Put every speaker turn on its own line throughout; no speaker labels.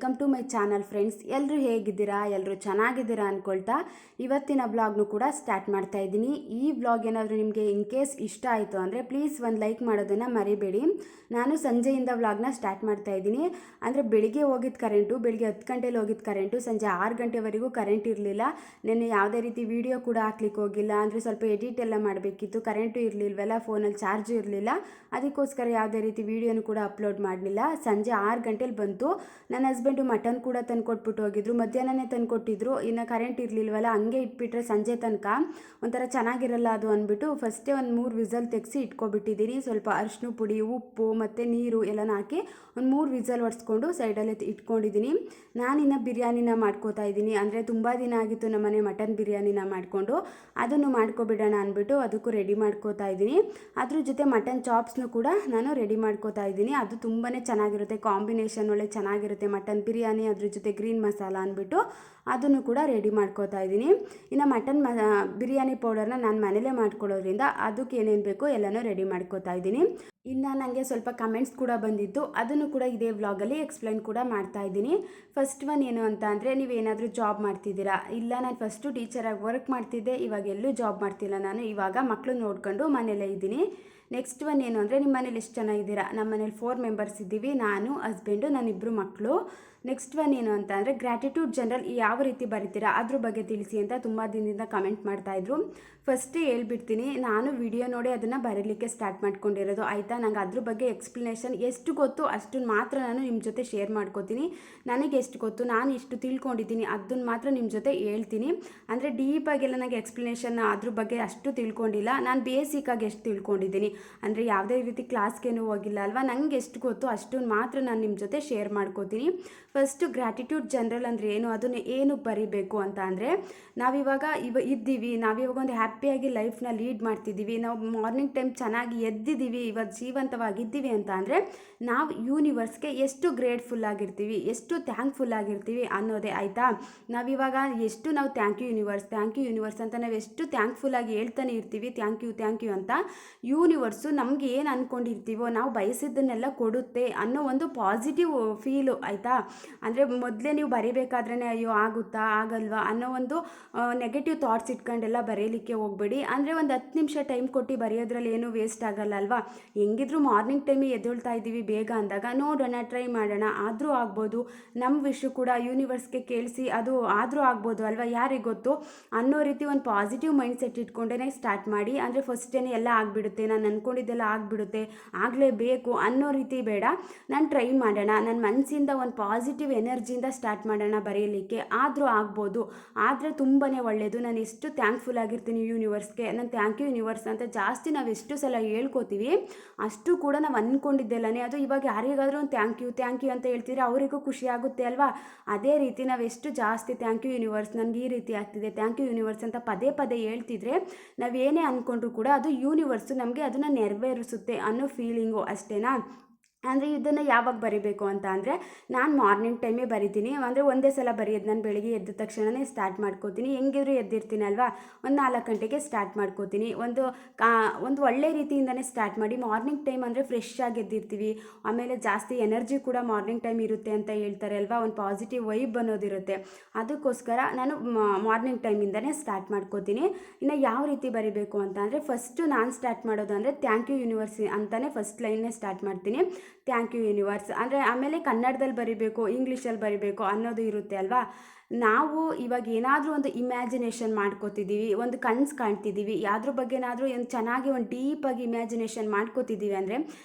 Welcome to my channel friends. ಎಲ್ಲರೂ ಹೇಗಿದ್ದೀರಾ? ಎಲ್ಲರೂ ಚೆನ್ನಾಗಿದ್ದೀರಾ ಅಂದ್ಕೊಳ್ತಾ ಇವತ್ತಿನ ಬ್ಲಾಗ್ನು ಕೂಡ ಸ್ಟಾರ್ಟ್ ಮಾಡ್ತಾ ಇದ್ದೀನಿ. ಈ ಬ್ಲಾಗ್ ಏನಾದರೂ ನಿಮಗೆ ಇನ್ ಕೇಸ್ ಇಷ್ಟ ಆಯಿತು ಅಂದರೆ ಪ್ಲೀಸ್ ಒಂದು ಲೈಕ್ ಮಾಡೋದನ್ನು ಮರಿಬೇಡಿ. ನಾನು ಸಂಜೆಯಿಂದ ವ್ಲಾಗ್ನ ಸ್ಟಾರ್ಟ್ ಮಾಡ್ತಾ ಇದ್ದೀನಿ. ಅಂದರೆ ಬೆಳಿಗ್ಗೆ ಹೋಗಿದ್ದು ಕರೆಂಟು, ಬೆಳಿಗ್ಗೆ 10 ಗಂಟೆಲಿ ಹೋಗಿದ್ದು ಕರೆಂಟು, ಸಂಜೆ 6 ಗಂಟೆವರೆಗೂ ಕರೆಂಟ್ ಇರಲಿಲ್ಲ. ನೆನ್ನೆ ಯಾವುದೇ ರೀತಿ ವೀಡಿಯೋ ಕೂಡ ಹಾಕ್ಲಿಕ್ಕೆ ಹೋಗಿಲ್ಲ. ಅಂದರೆ ಸ್ವಲ್ಪ ಎಡಿಟ್ ಎಲ್ಲ ಮಾಡಬೇಕಿತ್ತು, ಕರೆಂಟು ಇರಲಿಲ್ವಲ್ಲ, ಫೋನಲ್ಲಿ ಚಾರ್ಜು ಇರಲಿಲ್ಲ, ಅದಕ್ಕೋಸ್ಕರ ಯಾವುದೇ ರೀತಿ ವೀಡಿಯೋನು ಕೂಡ ಅಪ್ಲೋಡ್ ಮಾಡಲಿಲ್ಲ. ಸಂಜೆ 6 ಗಂಟೆಲಿ ಬಂತು. ನನ್ನ ಹಸ್ಬೆಂಡು ಮಟನ್ ಕೂಡ ತಂದುಕೊಟ್ಬಿಟ್ಟು ಹೋಗಿದ್ರು, ಮಧ್ಯಾಹ್ನನೇ ತಂದುಕೊಟ್ಟಿದ್ರು. ಇನ್ನು ಕರೆಂಟ್ ಇರಲಿಲ್ವಲ್ಲ, ಹಂಗೆ ಇಟ್ಬಿಟ್ರೆ ಸಂಜೆ ತನಕ ಒಂಥರ ಚೆನ್ನಾಗಿರಲ್ಲ ಅದು ಅಂದ್ಬಿಟ್ಟು ಫಸ್ಟೇ ಒಂದು 3 ವಿಸಲ್ ತೆಗೆಸಿ ಇಟ್ಕೊಬಿಟ್ಟಿದ್ದೀನಿ. ಸ್ವಲ್ಪ ಅರಿಶಿನ ಪುಡಿ, ಉಪ್ಪು ಮತ್ತು ನೀರು ಎಲ್ಲನೂ ಹಾಕಿ ಒಂದು 3 ವಿಸಲ್ ಒರೆಸ್ಕೊಂಡು ಸೈಡಲ್ಲೇ ಇಟ್ಕೊಂಡಿದ್ದೀನಿ. ನಾನಿನ್ನು ಬಿರಿಯಾನಿನ ಮಾಡ್ಕೋತಾ ಇದ್ದೀನಿ. ಅಂದರೆ ತುಂಬ ದಿನ ಆಗಿತ್ತು ನಮ್ಮನೆ ಮಟನ್ ಬಿರಿಯಾನಿನ ಮಾಡಿಕೊಂಡು, ಅದನ್ನು ಮಾಡ್ಕೊಬಿಡೋಣ ಅಂದ್ಬಿಟ್ಟು ಅದಕ್ಕೂ ರೆಡಿ ಮಾಡ್ಕೋತಾ ಇದ್ದೀನಿ. ಅದ್ರ ಜೊತೆ ಮಟನ್ ಚಾಪ್ಸ್ನು ಕೂಡ ನಾನು ರೆಡಿ ಮಾಡ್ಕೋತಾ ಇದ್ದೀನಿ. ಅದು ತುಂಬಾ ಚೆನ್ನಾಗಿರುತ್ತೆ, ಕಾಂಬಿನೇಷನ್ ಒಳ್ಳೆ ಚೆನ್ನಾಗಿರುತ್ತೆ ಮಟನ್ ಬಿರಿಯಾನಿ, ಅದ್ರ ಜೊತೆ ಗ್ರೀನ್ ಮಸಾಲ ಅಂದ್ಬಿಟ್ಟು ಅದನ್ನು ಕೂಡ ರೆಡಿ ಮಾಡ್ಕೋತಾ ಇದ್ದೀನಿ. ಇನ್ನು ಮಟನ್ ಬಿರಿಯಾನಿ ಪೌಡರ್ನ ನಾನು ಮನೇಲೇ ಮಾಡ್ಕೊಳ್ಳೋದ್ರಿಂದ ಅದಕ್ಕೆ ಏನೇನು ಬೇಕೋ ಎಲ್ಲನೂ ರೆಡಿ ಮಾಡ್ಕೋತಾ ಇದ್ದೀನಿ. ಇನ್ನು ನನಗೆ ಸ್ವಲ್ಪ ಕಮೆಂಟ್ಸ್ ಕೂಡ ಬಂದಿತ್ತು, ಅದನ್ನು ಕೂಡ ಇದೇ ವ್ಲಾಗಲ್ಲಿ ಎಕ್ಸ್ಪ್ಲೈನ್ ಕೂಡ ಮಾಡ್ತಾ ಇದ್ದೀನಿ. ಫಸ್ಟ್ ಒನ್ ಏನು ಅಂತ ಅಂದರೆ, ನೀವೇನಾದರೂ ಜಾಬ್ ಮಾಡ್ತಿದ್ದೀರಾ? ಇಲ್ಲ, ನಾನು ಫಸ್ಟು ಟೀಚರಾಗಿ ವರ್ಕ್ ಮಾಡ್ತಿದ್ದೆ, ಇವಾಗ ಎಲ್ಲೂ ಜಾಬ್ ಮಾಡ್ತಿಲ್ಲ. ನಾನು ಇವಾಗ ಮಕ್ಕಳು ನೋಡ್ಕೊಂಡು ಮನೇಲೇ ಇದ್ದೀನಿ. ನೆಕ್ಸ್ಟ್ ಒನ್ ಏನು ಅಂದರೆ, ನಿಮ್ಮ ಮನೇಲಿ ಎಷ್ಟು ಜನ ಇದ್ದೀರಾ? ನಮ್ಮ ಮನೇಲಿ 4 ಮೆಂಬರ್ಸ್ ಇದ್ದೀವಿ, ನಾನು, ಹಸ್ಬೆಂಡು, ನನ್ನಿಬ್ಬರು ಮಕ್ಕಳು. ನೆಕ್ಸ್ಟ್ ಒನ್ ಏನು ಅಂತ ಅಂದರೆ, ಗ್ರ್ಯಾಟಿಟ್ಯೂಡ್ ಜನರಲ್ ಯಾವ ರೀತಿ ಬರೀತೀರಾ ಅದ್ರ ಬಗ್ಗೆ ತಿಳಿಸಿ ಅಂತ ತುಂಬ ದಿನದಿಂದ ಕಮೆಂಟ್ ಮಾಡ್ತಾಯಿದ್ರು. ಫಸ್ಟೇ ಹೇಳ್ಬಿಡ್ತೀನಿ, ನಾನು ವಿಡಿಯೋ ನೋಡಿ ಅದನ್ನು ಬರೀಲಿಕ್ಕೆ ಸ್ಟಾರ್ಟ್ ಮಾಡ್ಕೊಂಡಿರೋದು, ಆಯಿತಾ? ನಂಗೆ ಅದ್ರ ಬಗ್ಗೆ ಎಕ್ಸ್ಪ್ಲನೇಷನ್ ಎಷ್ಟು ಗೊತ್ತು ಅಷ್ಟನ್ನು ಮಾತ್ರ ನಾನು ನಿಮ್ಮ ಜೊತೆ ಶೇರ್ ಮಾಡ್ಕೋತೀನಿ. ನನಗೆ ಎಷ್ಟು ಗೊತ್ತು, ನಾನು ಎಷ್ಟು ತಿಳ್ಕೊಂಡಿದ್ದೀನಿ ಅದನ್ನು ಮಾತ್ರ ನಿಮ್ಮ ಜೊತೆ ಹೇಳ್ತೀನಿ. ಅಂದರೆ ಡೀಪಾಗೆಲ್ಲ ನನಗೆ ಎಕ್ಸ್ಪ್ಲನೇಷನ್ ಅದ್ರ ಬಗ್ಗೆ ಅಷ್ಟು ತಿಳ್ಕೊಂಡಿಲ್ಲ. ನಾನು ಬೇಸಿಕ್ಕಾಗಿ ಎಷ್ಟು ತಿಳ್ಕೊಂಡಿದ್ದೀನಿ, ಅಂದರೆ ಯಾವುದೇ ರೀತಿ ಕ್ಲಾಸ್ಗೇನು ಹೋಗಿಲ್ಲ ಅಲ್ವಾ. ನನಗೆ ಎಷ್ಟು ಗೊತ್ತು ಅಷ್ಟನ್ನು ಮಾತ್ರ ನಾನು ನಿಮ್ಮ ಜೊತೆ ಶೇರ್ ಮಾಡ್ಕೋತೀನಿ. ಫಸ್ಟು ಗ್ರ್ಯಾಟಿಟ್ಯೂಡ್ ಜನರಲ್ ಅಂದರೆ ಏನು, ಅದನ್ನು ಏನಕ್ಕೆ ಬರೀಬೇಕು ಅಂತ ಅಂದರೆ, ನಾವಿವಾಗ ಇದ್ದೀವಿ, ನಾವಿವಾಗ ಒಂದು ಹ್ಯಾಪಿಯಾಗಿ ಲೈಫ್ನ ಲೀಡ್ ಮಾಡ್ತಿದ್ದೀವಿ, ನಾವು ಮಾರ್ನಿಂಗ್ ಟೈಮ್ ಚೆನ್ನಾಗಿ ಎದ್ದಿದ್ದೀವಿ, ಇವತ್ತು ಜೀವಂತವಾಗಿದ್ದೀವಿ ಅಂತ ಅಂದರೆ ನಾವು ಯೂನಿವರ್ಸ್ಗೆ ಎಷ್ಟು ಗ್ರೇಟ್ಫುಲ್ ಆಗಿರ್ತೀವಿ, ಎಷ್ಟು ಥ್ಯಾಂಕ್ಫುಲ್ ಆಗಿರ್ತೀವಿ ಅನ್ನೋದೇ, ಆಯಿತಾ? ನಾವಿವಾಗ ಎಷ್ಟು ನಾವು ಥ್ಯಾಂಕ್ ಯು ಯೂನಿವರ್ಸ್ ಅಂತ ನಾವು ಎಷ್ಟು ಥ್ಯಾಂಕ್ಫುಲ್ಲಾಗಿ ಹೇಳ್ತಾನೆ ಇರ್ತೀವಿ, ಥ್ಯಾಂಕ್ ಯು ಅಂತ. ಯೂನಿವರ್ಸು ನಮಗೆ ಏನು ಅಂದ್ಕೊಂಡಿರ್ತೀವೋ, ನಾವು ಬಯಸಿದ್ದನ್ನೆಲ್ಲ ಕೊಡುತ್ತೆ ಅನ್ನೋ ಒಂದು ಪಾಸಿಟಿವ್ ಫೀಲು, ಆಯಿತಾ? ಅಂದರೆ ಮೊದಲೇ ನೀವು ಬರೀಬೇಕಾದ್ರೇ ಅಯ್ಯೋ ಆಗುತ್ತಾ ಆಗಲ್ವಾ ಅನ್ನೋ ಒಂದು ನೆಗೆಟಿವ್ ಥಾಟ್ಸ್ ಇಟ್ಕೊಂಡೆಲ್ಲ ಬರೀಲಿಕ್ಕೆ ಹೋಗಬೇಡಿ. ಅಂದರೆ ಒಂದು 10 ನಿಮಿಷ ಟೈಮ್ ಕೊಟ್ಟು ಬರೆಯೋದ್ರಲ್ಲಿ ಏನೂ ವೇಸ್ಟ್ ಆಗಲ್ಲ ಅಲ್ವಾ. ಹೆಂಗಿದ್ರು ಮಾರ್ನಿಂಗ್ ಟೈಮಿಗೆ ಎದ್ದೇಳ್ತಾ ಇದ್ದೀವಿ ಬೇಗ ಅಂದಾಗ, ನೋಡೋಣ, ಟ್ರೈ ಮಾಡೋಣ, ಆದರೂ ಆಗ್ಬೋದು, ನಮ್ಮ ವಿಷಯ ಕೂಡ ಯೂನಿವರ್ಸ್ಗೆ ಕೇಳಿಸಿ ಅದು ಆದರೂ ಆಗ್ಬೋದು ಅಲ್ವಾ, ಯಾರಿಗೆ ಗೊತ್ತು ಅನ್ನೋ ರೀತಿ ಒಂದು ಪಾಸಿಟಿವ್ ಮೈಂಡ್ ಸೆಟ್ ಇಟ್ಕೊಂಡೇ ಸ್ಟಾರ್ಟ್ ಮಾಡಿ. ಅಂದರೆ ಫಸ್ಟೇ ಎಲ್ಲ ಆಗಿಬಿಡುತ್ತೆ, ನಾನು ಅಂದ್ಕೊಂಡಿದ್ದೆಲ್ಲ ಆಗಿಬಿಡುತ್ತೆ, ಆಗಲೇಬೇಕು ಅನ್ನೋ ರೀತಿ ಬೇಡ. ನಾನು ಟ್ರೈ ಮಾಡೋಣ, ನನ್ನ ಮನಸ್ಸಿಂದ ಒಂದು ಪಾಸಿಟಿವ್ ಎನರ್ಜಿಯಿಂದ ಸ್ಟಾರ್ಟ್ ಮಾಡೋಣ ಬರೆಯಲಿಕ್ಕೆ, ಆದರೂ ಆಗ್ಬೋದು, ಆದರೆ ತುಂಬಾ ಒಳ್ಳೆಯದು. ನಾನು ಎಷ್ಟು ಥ್ಯಾಂಕ್ಫುಲ್ ಆಗಿರ್ತೀನಿ ಯೂನಿವರ್ಸ್ಗೆ. ನಾನು ಥ್ಯಾಂಕ್ ಯು ಯೂನಿವರ್ಸ್ ಅಂತ ಜಾಸ್ತಿ ನಾವು ಎಷ್ಟು ಸಲ ಹೇಳ್ಕೊತೀವಿ ಅಷ್ಟು ಕೂಡ ನಾವು ಅಂದ್ಕೊಂಡಿದ್ದೆಲ್ಲನೇ ಅದು ಇವಾಗ ಯಾರಿಗಾದರೂ ಒಂದು ಥ್ಯಾಂಕ್ ಯು ಅಂತ ಹೇಳ್ತಿದ್ರೆ ಅವರಿಗೂ ಖುಷಿ ಆಗುತ್ತೆ ಅಲ್ವಾ. ಅದೇ ರೀತಿ ನಾವು ಎಷ್ಟು ಜಾಸ್ತಿ ಥ್ಯಾಂಕ್ ಯು ಯೂನಿವರ್ಸ್, ನನಗೆ ಈ ರೀತಿ ಆಗ್ತಿದೆ, ಥ್ಯಾಂಕ್ ಯು ಯೂನಿವರ್ಸ್ ಅಂತ ಪದೇ ಪದೇ ಹೇಳ್ತಿದ್ರೆ ನಾವೇನೇ ಅಂದ್ಕೊಂಡ್ರು ಕೂಡ ಅದು ಯೂನಿವರ್ಸು ನಮಗೆ ಅದನ್ನು ನೆರವೇರಿಸುತ್ತೆ ಅನ್ನೋ ಫೀಲಿಂಗು, ಅಷ್ಟೇನಾ? ಅಂದರೆ ಇದನ್ನು ಯಾವಾಗ ಬರೀಬೇಕು ಅಂತ ಅಂದರೆ, ನಾನು ಮಾರ್ನಿಂಗ್ ಟೈಮೇ ಬರಿತೀನಿ. ಅಂದರೆ ಒಂದೇ ಸಲ ಬರೆಯೋದು, ನಾನು ಬೆಳಿಗ್ಗೆ ಎದ್ದ ತಕ್ಷಣವೇ ಸ್ಟಾರ್ಟ್ ಮಾಡ್ಕೋತೀನಿ. ಹೆಂಗಿದ್ರು ಎದ್ದಿರ್ತೀನಿ ಅಲ್ವಾ, ಒಂದು 4 ಗಂಟೆಗೆ ಸ್ಟಾರ್ಟ್ ಮಾಡ್ಕೋತೀನಿ. ಒಂದು ಒಳ್ಳೆ ರೀತಿಯಿಂದನೇ ಸ್ಟಾರ್ಟ್ ಮಾಡಿ. ಮಾರ್ನಿಂಗ್ ಟೈಮ್ ಅಂದರೆ ಫ್ರೆಶ್ ಆಗಿ ಎದ್ದಿರ್ತೀವಿ, ಆಮೇಲೆ ಜಾಸ್ತಿ ಎನರ್ಜಿ ಕೂಡ ಮಾರ್ನಿಂಗ್ ಟೈಮ್ ಇರುತ್ತೆ ಅಂತ ಹೇಳ್ತಾರೆ ಅಲ್ವಾ, ಒಂದು ಪಾಸಿಟಿವ್ ವೈಬ್ ಅನ್ನೋದಿರುತ್ತೆ. ಅದಕ್ಕೋಸ್ಕರ ನಾನು ಮಾರ್ನಿಂಗ್ ಟೈಮಿಂದನೇ ಸ್ಟಾರ್ಟ್ ಮಾಡ್ಕೋತೀನಿ. ಇನ್ನು ಯಾವ ರೀತಿ ಬರೀಬೇಕು ಅಂತ ಅಂದರೆ, ಫಸ್ಟು ನಾನು ಸ್ಟಾರ್ಟ್ ಮಾಡೋದು ಅಂದರೆ ಥ್ಯಾಂಕ್ ಯು ಯೂನಿವರ್ಸ್ ಅಂತಲೇ ಫಸ್ಟ್ ಲೈನ್ನೇ ಸ್ಟಾರ್ಟ್ ಮಾಡ್ತೀನಿ. ಥ್ಯಾಂಕ್ ಯು ಯೂನಿವರ್ಸ್ ಅಂದರೆ, ಆಮೇಲೆ ಕನ್ನಡದಲ್ಲಿ ಬರೀಬೇಕು, ಇಂಗ್ಲೀಷಲ್ಲಿ ಬರೀಬೇಕು ಅನ್ನೋದು ಇರುತ್ತೆ ಅಲ್ವಾ. ನಾವು ಇವಾಗ ಏನಾದರೂ ಒಂದು ಇಮ್ಯಾಜಿನೇಷನ್ ಮಾಡ್ಕೋತಿದ್ದೀವಿ, ಒಂದು ಕನಸು ಕಾಣ್ತಿದ್ದೀವಿ, ಯಾವ್ದ್ರ ಬಗ್ಗೆನಾದರೂ ಏನು ಚೆನ್ನಾಗಿ ಒಂದು ಡೀಪಾಗಿ ಇಮ್ಯಾಜಿನೇಷನ್ ಮಾಡ್ಕೋತಿದ್ದೀವಿ ಅಂದರೆ,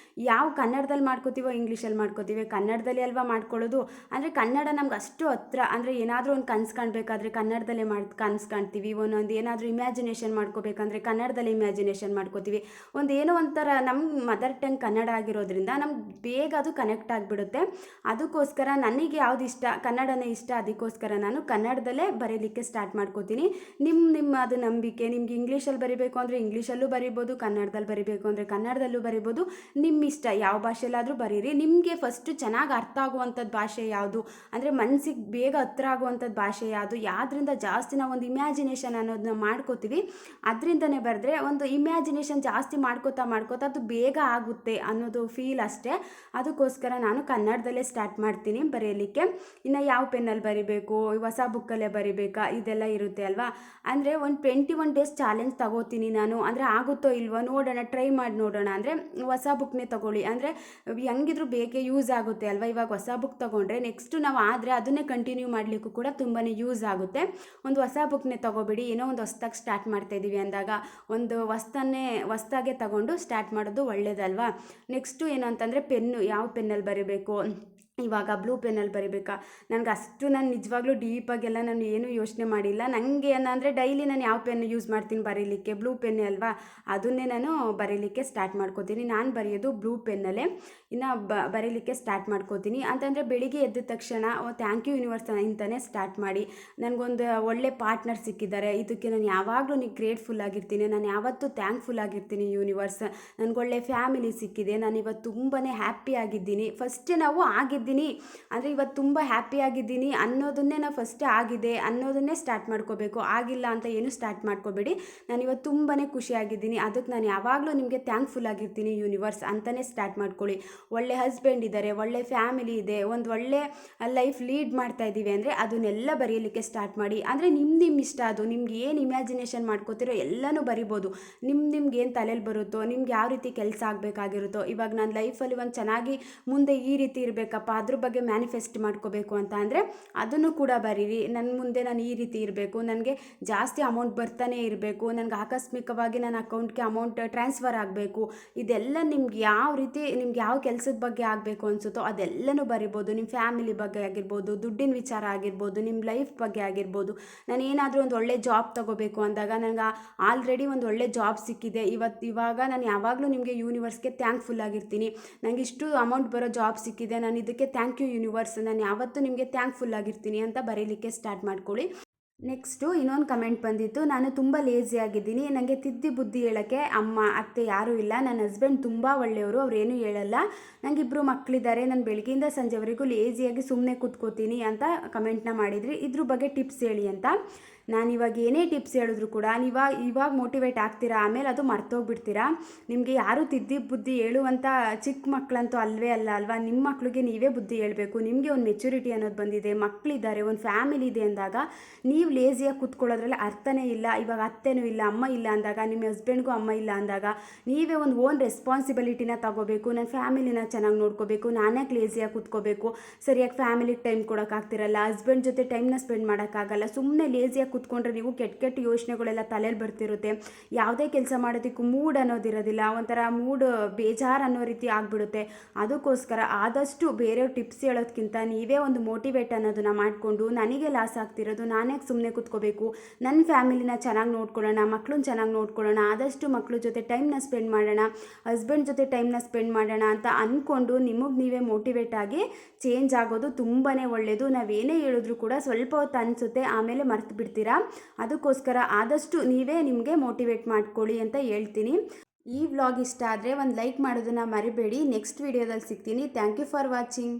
ಯಾವ ಕನ್ನಡದಲ್ಲಿ ಮಾಡ್ಕೋತೀವೋ ಇಂಗ್ಲೀಷಲ್ಲಿ ಮಾಡ್ಕೋತೀವಿ, ಕನ್ನಡದಲ್ಲಿ ಅಲ್ವಾ ಮಾಡ್ಕೊಳ್ಳೋದು. ಅಂದರೆ ಕನ್ನಡ ನಮ್ಗೆ ಅಷ್ಟು ಹತ್ರ. ಅಂದರೆ ಏನಾದರೂ ಒಂದು ಕನಸು ಕಾಣಬೇಕಾದ್ರೆ ಕನ್ನಡದಲ್ಲೇ ಕನಸು ಕಾಣ್ತೀವಿ, ಒಂದೊಂದು ಏನಾದರೂ ಇಮ್ಯಾಜಿನೇಷನ್ ಮಾಡ್ಕೋಬೇಕಂದ್ರೆ ಕನ್ನಡದಲ್ಲೇ ಇಮ್ಯಾಜಿನೇಷನ್ ಮಾಡ್ಕೋತೀವಿ. ಏನೋ ಒಂಥರ ನಮ್ಮ ಮದರ್ ಟಂಗ್ ಕನ್ನಡ ಆಗಿರೋದ್ರಿಂದ ನಮ್ಗೆ ಬೇಗ ಅದು ಕನೆಕ್ಟ್ ಆಗಿಬಿಡುತ್ತೆ. ಅದಕ್ಕೋಸ್ಕರ ನನಗೆ ಯಾವ್ದು ಇಷ್ಟ, ಕನ್ನಡನೇ ಇಷ್ಟ, ಅದಕ್ಕೋಸ್ಕರ ನಾನು ನಾನು ಕನ್ನಡದಲ್ಲೇ ಬರೀಲಿಕ್ಕೆ ಸ್ಟಾರ್ಟ್ ಮಾಡ್ಕೋತೀನಿ. ನಿಮ್ಮ ಅದು ನಂಬಿಕೆ. ನಿಮ್ಗೆ ಇಂಗ್ಲೀಷಲ್ಲಿ ಬರಿಬೇಕು ಅಂದರೆ ಇಂಗ್ಲೀಷಲ್ಲೂ ಬರಿಬೋದು, ಕನ್ನಡದಲ್ಲಿ ಬರಿಬೇಕು ಅಂದರೆ ಕನ್ನಡದಲ್ಲೂ ಬರಿಬೋದು. ನಿಮ್ಮ ಇಷ್ಟ, ಯಾವ ಭಾಷೆಯಲ್ಲಾದರೂ ಬರೀರಿ. ನಿಮಗೆ ಫಸ್ಟು ಚೆನ್ನಾಗಿ ಅರ್ಥ ಆಗುವಂಥದ್ದು ಭಾಷೆ ಯಾವುದು ಅಂದರೆ ಮನಸ್ಸಿಗೆ ಬೇಗ ಹತ್ರ ಆಗುವಂಥದ್ದು ಭಾಷೆ ಯಾವುದು, ಯಾವುದರಿಂದ ಜಾಸ್ತಿ ನಾವು ಒಂದು ಇಮ್ಯಾಜಿನೇಷನ್ ಅನ್ನೋದನ್ನ ಮಾಡ್ಕೋತೀವಿ, ಅದರಿಂದನೇ ಬರೆದ್ರೆ ಒಂದು ಇಮ್ಯಾಜಿನೇಷನ್ ಜಾಸ್ತಿ ಮಾಡ್ಕೋತಾ ಅದು ಬೇಗ ಆಗುತ್ತೆ ಅನ್ನೋದು ಫೀಲ್ ಅಷ್ಟೇ. ಅದಕ್ಕೋಸ್ಕರ ನಾನು ಕನ್ನಡದಲ್ಲೇ ಸ್ಟಾರ್ಟ್ ಮಾಡ್ತೀನಿ ಬರೆಯಲಿಕ್ಕೆ. ಇನ್ನು ಯಾವ ಪೆನ್ನಲ್ಲಿ ಬರಿಬೇಕು, ಹೊಸ ಬುಕ್ಕಲ್ಲೇ ಬರಿಬೇಕಾ, ಇದೆಲ್ಲ ಇರುತ್ತೆ ಅಲ್ವಾ. ಅಂದರೆ ಒಂದು 21 ಡೇಸ್ ಚಾಲೆಂಜ್ ತಗೋತೀನಿ ನಾನು. ಅಂದರೆ ಆಗುತ್ತೋ ಇಲ್ವೋ ನೋಡೋಣ, ಟ್ರೈ ಮಾಡಿ ನೋಡೋಣ. ಅಂದರೆ ಹೊಸ ಬುಕ್ನೇ ತಗೊಳ್ಳಿ, ಅಂದರೆ ಹೆಂಗಿದ್ರು ಬೇಕೇ ಯೂಸ್ ಆಗುತ್ತೆ ಅಲ್ವಾ. ಇವಾಗ ಹೊಸ ಬುಕ್ ತೊಗೊಂಡ್ರೆ ನೆಕ್ಸ್ಟು ನಾವು ಆದರೆ ಅದನ್ನೇ ಕಂಟಿನ್ಯೂ ಮಾಡಲಿಕ್ಕೂ ಕೂಡ ತುಂಬಾ ಯೂಸ್ ಆಗುತ್ತೆ. ಒಂದು ಹೊಸ ಬುಕ್ನೇ ತೊಗೋಬೇಡಿ. ಏನೋ ಒಂದು ಹೊಸ್ದಾಗಿ ಸ್ಟಾರ್ಟ್ ಮಾಡ್ತಾಯಿದ್ದೀವಿ ಅಂದಾಗ ಒಂದು ಹೊಸ್ದಾಗೆ ತಗೊಂಡು ಸ್ಟಾರ್ಟ್ ಮಾಡೋದು ಒಳ್ಳೇದಲ್ವಾ. ನೆಕ್ಸ್ಟು ಏನು ಅಂತಂದರೆ ಪೆನ್ನು, ಯಾವ ಪೆನ್ನಲ್ಲಿ ಬರೀಬೇಕು. ಇವಾಗ ಬ್ಲೂ ಪೆನ್ನಲ್ಲಿ ಬರಿಬೇಕಾ, ನನಗೆ ಅಷ್ಟು ನಾನು ನಿಜವಾಗ್ಲೂ ಡೀಪಾಗೆಲ್ಲ ನಾನು ಏನೂ ಯೋಚನೆ ಮಾಡಿಲ್ಲ. ನನಗೆ ಏನಂದರೆ ಡೈಲಿ ನಾನು ಯಾವ ಪೆನ್ ಯೂಸ್ ಮಾಡ್ತೀನಿ ಬರೀಲಿಕ್ಕೆ, ಬ್ಲೂ ಪೆನ್ನೇ ಅಲ್ವಾ, ಅದನ್ನೇ ನಾನು ಬರೀಲಿಕ್ಕೆ ಸ್ಟಾರ್ಟ್ ಮಾಡ್ಕೋತೀನಿ. ನಾನು ಬರೆಯೋದು ಬ್ಲೂ ಪೆನ್ನಲ್ಲೇ. ಇನ್ನು ಬರೀಲಿಕ್ಕೆ ಸ್ಟಾರ್ಟ್ ಮಾಡ್ಕೋತೀನಿ. ಅಂತಂದರೆ ಬೆಳಿಗ್ಗೆ ಎದ್ದ ತಕ್ಷಣ ಥ್ಯಾಂಕ್ ಯು ಯೂನಿವರ್ಸ್ ಅಂತಲೇ ಸ್ಟಾರ್ಟ್ ಮಾಡಿ. ನನಗೊಂದು ಒಳ್ಳೆ ಪಾರ್ಟ್ನರ್ ಸಿಕ್ಕಿದ್ದಾರೆ, ಇದಕ್ಕೆ ನಾನು ಯಾವಾಗಲೂ ಗ್ರೇಟ್ಫುಲ್ ಆಗಿರ್ತೀನಿ. ನಾನು ಯಾವತ್ತೂ ಥ್ಯಾಂಕ್ಫುಲ್ ಆಗಿರ್ತೀನಿ ಯೂನಿವರ್ಸ್. ನನಗೊಳ್ಳೆ ಫ್ಯಾಮಿಲಿ ಸಿಕ್ಕಿದೆ, ನಾನು ಇವತ್ತು ತುಂಬಾ ಹ್ಯಾಪಿ ಆಗಿದ್ದೀನಿ. ಫಸ್ಟೇ ನಾವು ಅಂದರೆ ಇವತ್ತು ತುಂಬ ಹ್ಯಾಪಿ ಆಗಿದ್ದೀನಿ ಅನ್ನೋದನ್ನೇ ನಾವು ಫಸ್ಟೇ ಆಗಿದೆ ಅನ್ನೋದನ್ನೇ ಸ್ಟಾರ್ಟ್ ಮಾಡ್ಕೋಬೇಕು. ಆಗಿಲ್ಲ ಅಂತ ಏನು ಸ್ಟಾರ್ಟ್ ಮಾಡ್ಕೋಬೇಡಿ. ನಾನು ಇವತ್ತು ತುಂಬಾ ಖುಷಿಯಾಗಿದ್ದೀನಿ, ಅದಕ್ಕೆ ನಾನು ಯಾವಾಗಲೂ ನಿಮಗೆ ಥ್ಯಾಂಕ್ಫುಲ್ ಆಗಿರ್ತೀನಿ ಯೂನಿವರ್ಸ್ ಅಂತಲೇ ಸ್ಟಾರ್ಟ್ ಮಾಡ್ಕೊಳ್ಳಿ. ಒಳ್ಳೆ ಹಸ್ಬೆಂಡ್ ಇದ್ದಾರೆ, ಒಳ್ಳೆ ಫ್ಯಾಮಿಲಿ ಇದೆ, ಒಂದು ಒಳ್ಳೆ ಲೈಫ್ ಲೀಡ್ ಮಾಡ್ತಾ ಇದ್ದೀವಿ ಅಂದರೆ ಅದನ್ನೆಲ್ಲ ಬರೆಯಲಿಕ್ಕೆ ಸ್ಟಾರ್ಟ್ ಮಾಡಿ. ಅಂದರೆ ನಿಮ್ಮ ಇಷ್ಟ, ಅದು ನಿಮ್ಗೆ ಏನು ಇಮ್ಯಾಜಿನೇಷನ್ ಮಾಡ್ಕೋತಿರೋ ಎಲ್ಲನೂ ಬರಿಬೋದು. ನಿಮ್ಗೆ ಏನು ತಲೆಯಲ್ಲಿ ಬರುತ್ತೋ, ನಿಮ್ಗೆ ಯಾವ ರೀತಿ ಕೆಲಸ ಆಗಬೇಕಾಗಿರುತ್ತೋ. ಇವಾಗ ನಾನು ಲೈಫಲ್ಲಿ ಒಂದು ಚೆನ್ನಾಗಿ ಮುಂದೆ ಈ ರೀತಿ ಇರಬೇಕಪ್ಪ, ಅದ್ರ ಬಗ್ಗೆ ಮ್ಯಾನಿಫೆಸ್ಟ್ ಮಾಡ್ಕೋಬೇಕು ಅಂತ ಅಂದರೆ ಅದನ್ನು ಕೂಡ ಬರೀರಿ. ನನ್ನ ಮುಂದೆ ನಾನು ಈ ರೀತಿ ಇರಬೇಕು, ನನಗೆ ಜಾಸ್ತಿ ಅಮೌಂಟ್ ಬರ್ತಾನೆ ಇರಬೇಕು, ನನಗೆ ಆಕಸ್ಮಿಕವಾಗಿ ನನ್ನ ಅಕೌಂಟ್ಗೆ ಅಮೌಂಟ್ ಟ್ರಾನ್ಸ್ಫರ್ ಆಗಬೇಕು. ಇದೆಲ್ಲ ನಿಮ್ಗೆ ಯಾವ ರೀತಿ, ನಿಮ್ಗೆ ಯಾವ ಕೆಲಸದ ಬಗ್ಗೆ ಆಗಬೇಕು ಅನಿಸುತ್ತೋ ಅದೆಲ್ಲನೂ ಬರಿಬೋದು. ನಿಮ್ಮ ಫ್ಯಾಮಿಲಿ ಬಗ್ಗೆ ಆಗಿರ್ಬೋದು, ದುಡ್ಡಿನ ವಿಚಾರ ಆಗಿರ್ಬೋದು, ನಿಮ್ಮ ಲೈಫ್ ಬಗ್ಗೆ ಆಗಿರ್ಬೋದು. ನಾನು ಏನಾದರೂ ಒಂದು ಒಳ್ಳೆ ಜಾಬ್ ತೊಗೋಬೇಕು ಅಂದಾಗ ನನಗೆ ಆಲ್ರೆಡಿ ಒಂದು ಒಳ್ಳೆ ಜಾಬ್ ಸಿಕ್ಕಿದೆ, ಇವಾಗ ನಾನು ಯಾವಾಗಲೂ ನಿಮಗೆ ಯೂನಿವರ್ಸ್ಗೆ ಥ್ಯಾಂಕ್ಫುಲ್ ಆಗಿರ್ತೀನಿ. ನನಗೆ ಇಷ್ಟು ಅಮೌಂಟ್ ಬರೋ ಜಾಬ್ ಸಿಕ್ಕಿದೆ, ನಾನು ಇದಕ್ಕೆ ಥ್ಯಾಂಕ್ ಯು ಯೂನಿವರ್ಸ್, ನಾನು ಯಾವತ್ತೂ ನಿಮಗೆ ಥ್ಯಾಂಕ್ಫುಲ್ ಆಗಿರ್ತೀನಿ ಅಂತ ಬರೀಲಿಕ್ಕೆ ಸ್ಟಾರ್ಟ್ ಮಾಡ್ಕೊಳ್ಳಿ. ನೆಕ್ಸ್ಟು ಇನ್ನೊಂದು ಕಮೆಂಟ್ ಬಂದಿತ್ತು, ನಾನು ತುಂಬ ಲೇಜಿ ಆಗಿದ್ದೀನಿ, ನನಗೆ ತಿದ್ದಿ ಬುದ್ಧಿ ಹೇಳೋಕ್ಕೆ ಅಮ್ಮ ಅತ್ತೆ ಯಾರೂ ಇಲ್ಲ, ನನ್ನ ಹಸ್ಬೆಂಡ್ ತುಂಬ ಒಳ್ಳೆಯವರು, ಅವ್ರೇನೂ ಹೇಳಲ್ಲ, ನನಗೆ 2 ಮಕ್ಕಳಿದ್ದಾರೆ, ನಾನು ಬೆಳಗ್ಗೆಯಿಂದ ಸಂಜೆವರೆಗೂ ಲೇಜಿಯಾಗಿ ಸುಮ್ಮನೆ ಕೂತ್ಕೋತೀನಿ ಅಂತ ಕಮೆಂಟ್ನ ಮಾಡಿದ್ರಿ. ಇದ್ರ ಬಗ್ಗೆ ಟಿಪ್ಸ್ ಹೇಳಿ ಅಂತ. ನಾನು ಇವಾಗ ಏನೇ ಟಿಪ್ಸ್ ಹೇಳಿದ್ರು ಕೂಡ ಇವಾಗ ಮೋಟಿವೇಟ್ ಆಗ್ತೀರಾ, ಆಮೇಲೆ ಅದು ಮರ್ತೋಗ್ಬಿಡ್ತೀರಾ. ನಿಮಗೆ ಯಾರೂ ತಿದ್ದಿ ಬುದ್ಧಿ ಹೇಳುವಂಥ ಚಿಕ್ಕ ಮಕ್ಕಳಂತೂ ಅಲ್ವೇ ಅಲ್ವಾ. ನಿಮ್ಮ ಮಕ್ಕಳಿಗೆ ನೀವೇ ಬುದ್ಧಿ ಹೇಳಬೇಕು. ನಿಮಗೆ ಒಂದು ಮೆಚುರಿಟಿ ಅನ್ನೋದು ಬಂದಿದೆ, ಮಕ್ಕಳಿದ್ದಾರೆ, ಒಂದು ಫ್ಯಾಮಿಲಿ ಇದೆ ಅಂದಾಗ ನೀವು ಲೇಜಿಯಾಗಿ ಕೂತ್ಕೊಳ್ಳೋದ್ರಲ್ಲಿ ಅರ್ಥನೇ ಇಲ್ಲ. ಇವಾಗ ಅತ್ತೆನೂ ಇಲ್ಲ, ಅಮ್ಮ ಇಲ್ಲ ಅಂದಾಗ, ನಿಮ್ಮ ಹಸ್ಬೆಂಡ್ಗೂ ಅಮ್ಮ ಇಲ್ಲ ಅಂದಾಗ ನೀವೇ ಒಂದು ಓನ್ ರೆಸ್ಪಾನ್ಸಿಬಿಲಿಟಿನ ತಗೋಬೇಕು. ನನ್ನ ಫ್ಯಾಮಿಲಿನ ಚೆನ್ನಾಗಿ ನೋಡ್ಕೋಬೇಕು, ನಾನೇ ಲೇಜಿಯಾಗಿ ಕೂತ್ಕೋಬೇಕು, ಸರಿಯಾಗಿ ಫ್ಯಾಮಿಲಿಗೆ ಟೈಮ್ ಕೊಡೋಕ್ಕಾಗ್ತಿರಲ್ಲ, ಹಸ್ಬೆಂಡ್ ಜೊತೆ ಟೈಮ್ನ ಸ್ಪೆಂಡ್ ಮಾಡೋಕ್ಕಾಗಲ್ಲ, ಸುಮ್ಮನೆ ಲೇಜಿಯಾಗಿ ಕೂತ್ಕೊಂಡ್ರೆ ನೀವು ಕೆಟ್ಟ ಯೋಚನೆಗಳೆಲ್ಲ ತಲೆಯಲ್ಲಿ ಬರ್ತಿರುತ್ತೆ. ಯಾವುದೇ ಕೆಲಸ ಮಾಡೋದಕ್ಕೂ ಮೂಡ್ ಅನ್ನೋದಿರೋದಿಲ್ಲ, ಒಂಥರ ಮೂಡ್ ಬೇಜಾರು ಅನ್ನೋ ರೀತಿ ಆಗಿಬಿಡುತ್ತೆ. ಅದಕ್ಕೋಸ್ಕರ ಆದಷ್ಟು ಬೇರೆ ಟಿಪ್ಸ್ ಹೇಳೋದಕ್ಕಿಂತ ನೀವೇ ಒಂದು ಮೋಟಿವೇಟ್ ಅನ್ನೋದನ್ನ ಮಾಡಿಕೊಂಡು, ನನಗೆ ಲಾಸ್ ಆಗ್ತಿರೋದು, ನಾನೇ ಸುಮ್ಮನೆ ಕೂತ್ಕೋಬೇಕು, ನನ್ನ ಫ್ಯಾಮಿಲಿನ ಚೆನ್ನಾಗಿ ನೋಡ್ಕೊಳ್ಳೋಣ, ಮಕ್ಕಳನ್ನ ಚೆನ್ನಾಗಿ ನೋಡ್ಕೊಳ್ಳೋಣ, ಆದಷ್ಟು ಮಕ್ಕಳ ಜೊತೆ ಟೈಮ್ನ ಸ್ಪೆಂಡ್ ಮಾಡೋಣ, ಹಸ್ಬೆಂಡ್ ಜೊತೆ ಟೈಮ್ನ ಸ್ಪೆಂಡ್ ಮಾಡೋಣ ಅಂತ ಅಂದ್ಕೊಂಡು ನಿಮಗೆ ನೀವೇ ಮೋಟಿವೇಟ್ ಆಗಿ ಚೇಂಜ್ ಆಗೋದು ತುಂಬಾ ಒಳ್ಳೆಯದು. ನಾವೇನೇ ಹೇಳಿದ್ರು ಕೂಡ ಸ್ವಲ್ಪ ಹೊತ್ತು ಅನಿಸುತ್ತೆ, ಆಮೇಲೆ ಮರ್ತು ಬಿಡ್ತೀರಾ. ಅದಕ್ಕೋಸ್ಕರ ಆದಷ್ಟು ನೀವೇ ನಿಮಗೆ ಮೋಟಿವೇಟ್ ಮಾಡ್ಕೊಳ್ಳಿ ಅಂತ ಹೇಳ್ತೀನಿ. ಈ ವ್ಲಾಗ್ ಇಷ್ಟ ಆದರೆ ಒಂದು ಲೈಕ್ ಮಾಡೋದನ್ನು ಮರಿಬೇಡಿ. ನೆಕ್ಸ್ಟ್ ವಿಡಿಯೋದಲ್ಲಿ ಸಿಗ್ತೀನಿ. Thank you for watching.